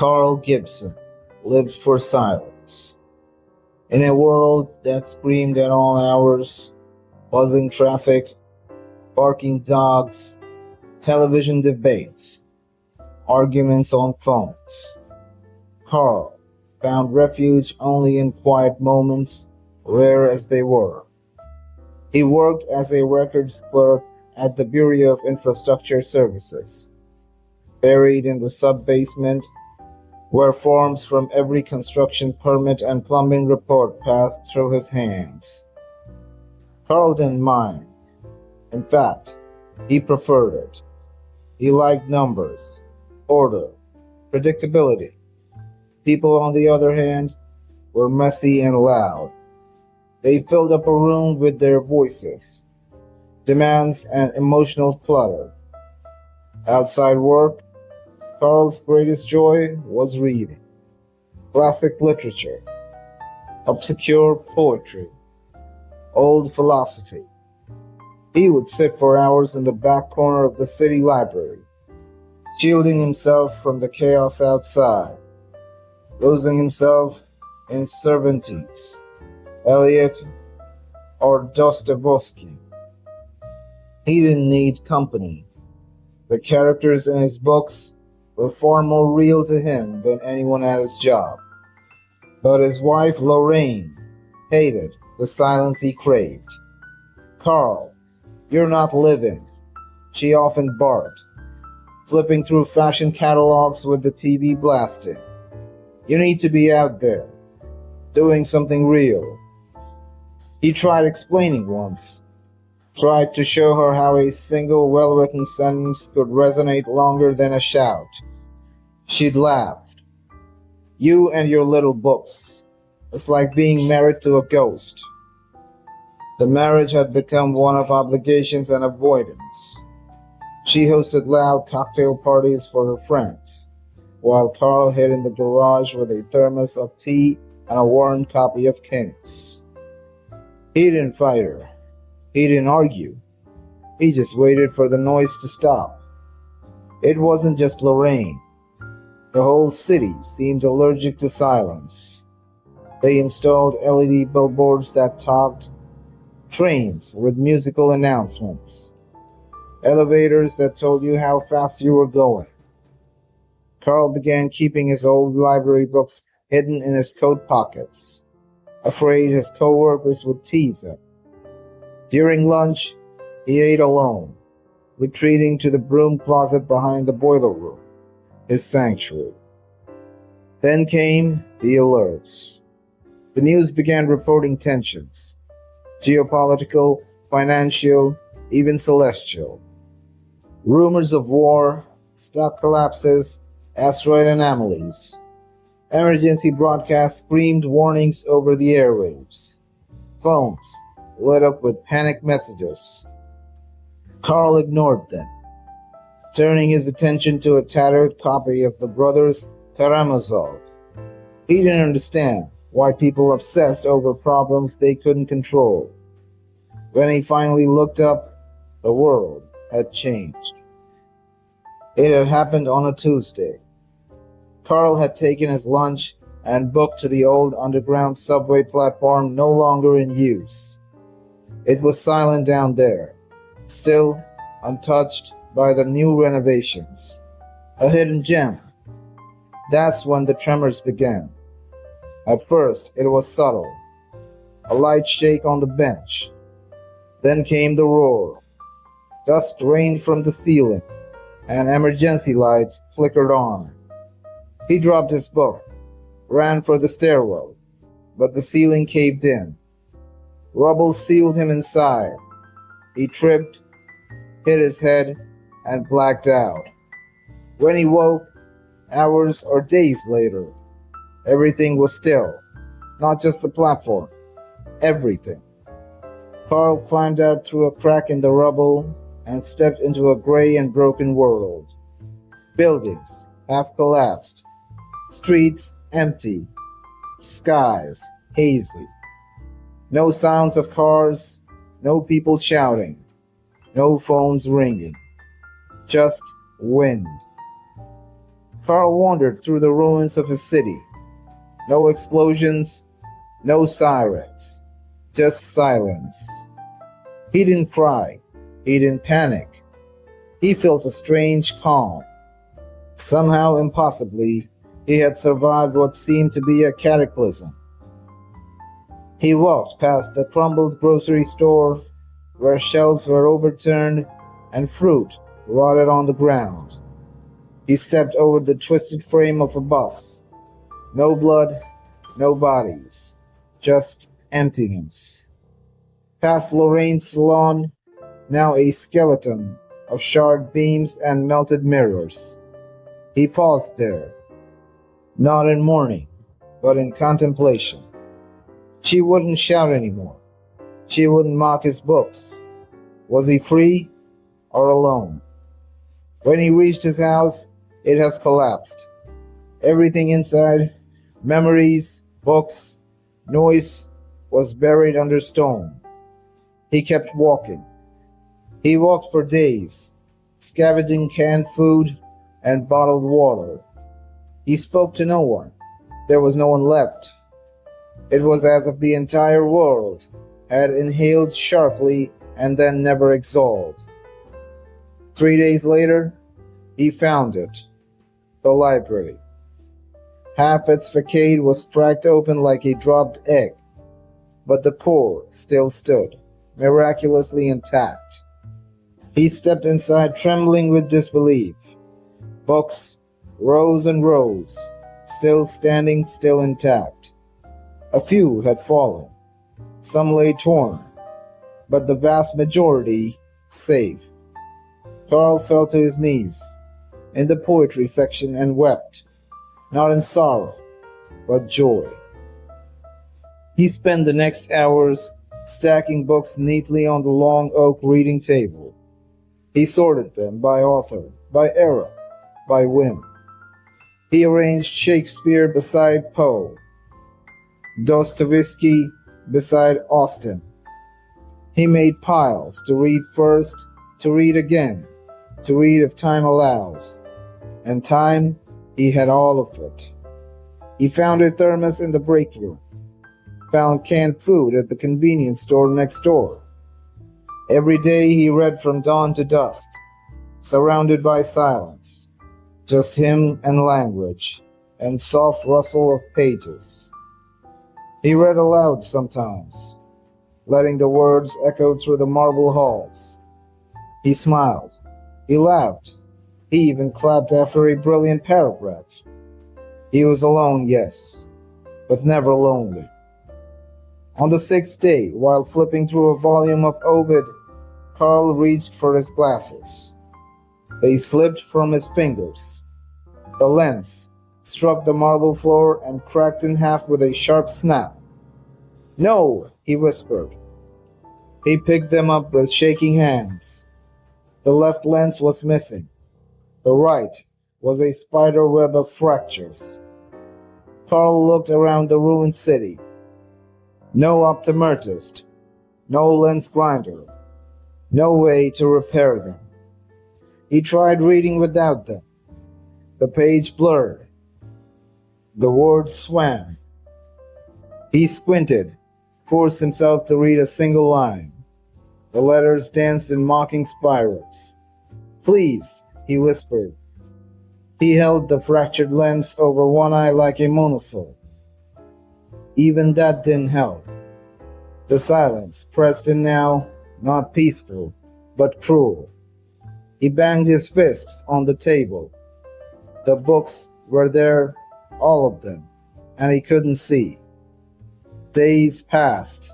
Carl Gibson lived for silence. In a world that screamed at all hours, buzzing traffic, barking dogs, television debates, arguments on phones, Carl found refuge only in quiet moments, rare as they were. He worked as a records clerk at the Bureau of Infrastructure Services, buried in the sub-basement where forms from every construction permit and plumbing report passed through his hands. Carl didn't mind. In fact, he preferred it. He liked numbers, order, predictability. People, on the other hand, were messy and loud. They filled up a room with their voices, demands, and emotional clutter. Outside work, Carl's greatest joy was reading. Classic literature, obscure poetry, old philosophy. He would sit for hours in the back corner of the city library, shielding himself from the chaos outside, losing himself in Cervantes, Eliot, or Dostoevsky. He didn't need company. The characters in his books were far more real to him than anyone at his job. But his wife Lorraine hated the silence he craved. "Carl, you're not living," she often barked, flipping through fashion catalogs with the TV blasting. "You need to be out there, doing something real." He tried explaining once, tried to show her how a single well-written sentence could resonate longer than a shout. She'd laughed. "You and your little books. It's like being married to a ghost." The marriage had become one of obligations and avoidance. She hosted loud cocktail parties for her friends, while Carl hid in the garage with a thermos of tea and a worn copy of King's. He didn't fight her. He didn't argue. He just waited for the noise to stop. It wasn't just Lorraine. The whole city seemed allergic to silence. They installed LED billboards that talked, trains with musical announcements, elevators that told you how fast you were going. Carl began keeping his old library books hidden in his coat pockets, afraid his coworkers would tease him. During lunch, he ate alone, retreating to the broom closet behind the boiler room, his sanctuary. Then came the alerts. The news began reporting tensions, geopolitical, financial, even celestial. Rumors of war, stock collapses, asteroid anomalies. Emergency broadcasts screamed warnings over the airwaves. Phones lit up with panic messages. Carl ignored them, turning his attention to a tattered copy of the Brothers Karamazov. He didn't understand why people obsessed over problems they couldn't control. When he finally looked up, the world had changed. It had happened on a Tuesday. Carl had taken his lunch and booked to the old underground subway platform no longer in use. It was silent down there, still untouched by the new renovations. A hidden gem. That's when the tremors began. At first, it was subtle. A light shake on the bench. Then came the roar. Dust rained from the ceiling, and emergency lights flickered on. He dropped his book, ran for the stairwell, but the ceiling caved in. Rubble sealed him inside. He tripped, hit his head, and blacked out. When he woke, hours or days later, everything was still. Not just the platform. Everything. Carl climbed out through a crack in the rubble and stepped into a gray and broken world. Buildings half collapsed. Streets empty. Skies hazy. No sounds of cars. No people shouting. No phones ringing. Just wind. Carl wandered through the ruins of his city. No explosions, no sirens, just silence. He didn't cry. He didn't panic. He felt a strange calm. Somehow, impossibly, he had survived what seemed to be a cataclysm. He walked past the crumbled grocery store, where shelves were overturned and fruit rotted on the ground. He stepped over the twisted frame of a bus. No blood, no bodies, just emptiness. Past Lorraine's salon, now a skeleton of charred beams and melted mirrors. He paused there, not in mourning, but in contemplation. She wouldn't shout anymore. She wouldn't mock his books. Was he free or alone? When he reached his house, it has collapsed. Everything inside, memories, books, noise, was buried under stone. He kept walking. He walked for days, scavenging canned food and bottled water. He spoke to no one. There was no one left. It was as if the entire world had inhaled sharply and then never exhaled. 3 days later, he found it. The library. Half its facade was cracked open like a dropped egg, but the core still stood, miraculously intact. He stepped inside trembling with disbelief. Books, rows and rows, still standing, still intact. A few had fallen. Some lay torn, but the vast majority safe. Carl fell to his knees in the poetry section and wept, not in sorrow, but joy. He spent the next hours stacking books neatly on the long oak reading table. He sorted them by author, by era, by whim. He arranged Shakespeare beside Poe, Dostoevsky beside Austen. He made piles to read first, to read again, to read if time allows. And time, he had all of it. He found a thermos in the break room, found canned food at the convenience store next door. Every day he read from dawn to dusk, surrounded by silence, just him and language, and soft rustle of pages. He read aloud sometimes, letting the words echo through the marble halls. He smiled. He laughed. He even clapped after a brilliant paragraph. He was alone, yes, but never lonely. On the 6th day, while flipping through a volume of Ovid, Carl reached for his glasses. They slipped from his fingers. The lens struck the marble floor and cracked in half with a sharp snap. "No," he whispered. He picked them up with shaking hands. The left lens was missing. The right was a spider web of fractures. Carl looked around the ruined city. No optometrist, no lens grinder, no way to repair them. He tried reading without them. The page blurred. The words swam. He squinted, forced himself to read a single line. The letters danced in mocking spirals. "Please," he whispered. He held the fractured lens over one eye like a monocle. Even that didn't help. The silence pressed in now, not peaceful, but cruel. He banged his fists on the table. The books were there, all of them, and he couldn't see. Days passed.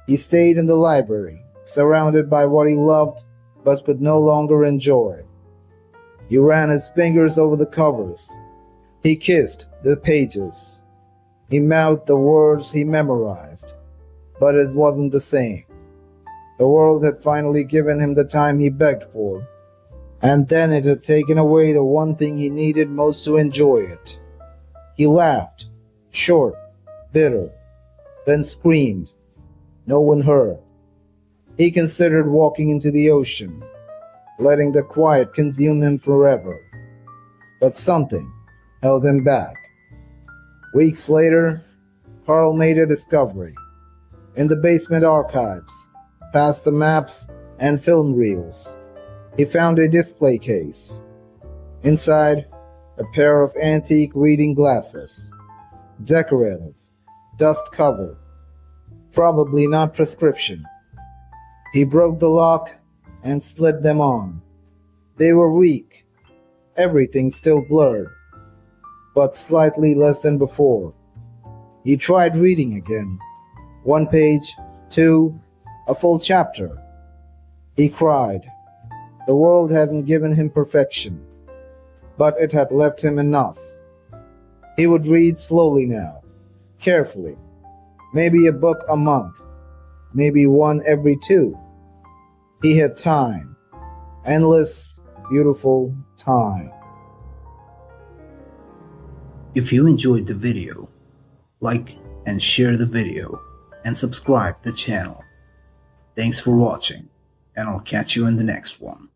He stayed in the library, surrounded by what he loved but could no longer enjoy. He ran his fingers over the covers. He kissed the pages. He mouthed the words he memorized, but it wasn't the same. The world had finally given him the time he begged for, and then it had taken away the one thing he needed most to enjoy it. He laughed, short, bitter, then screamed. No one heard. He considered walking into the ocean, letting the quiet consume him forever. but something held him back. Weeks later, Carl made a discovery. In the basement archives, past the maps and film reels, he found a display case. Inside, a pair of antique reading glasses. Decorative, dust-covered, probably not prescription. He broke the lock and slid them on. They were weak, everything still blurred, but slightly less than before. He tried reading again. 1 page, 2, a full chapter. He cried. The world hadn't given him perfection, but it had left him enough. He would read slowly now, carefully. Maybe a book a month, maybe one every 2. He had time, endless, beautiful time. If you enjoyed the video, like and share the video and subscribe the channel. Thanks for watching, and I'll catch you in the next one.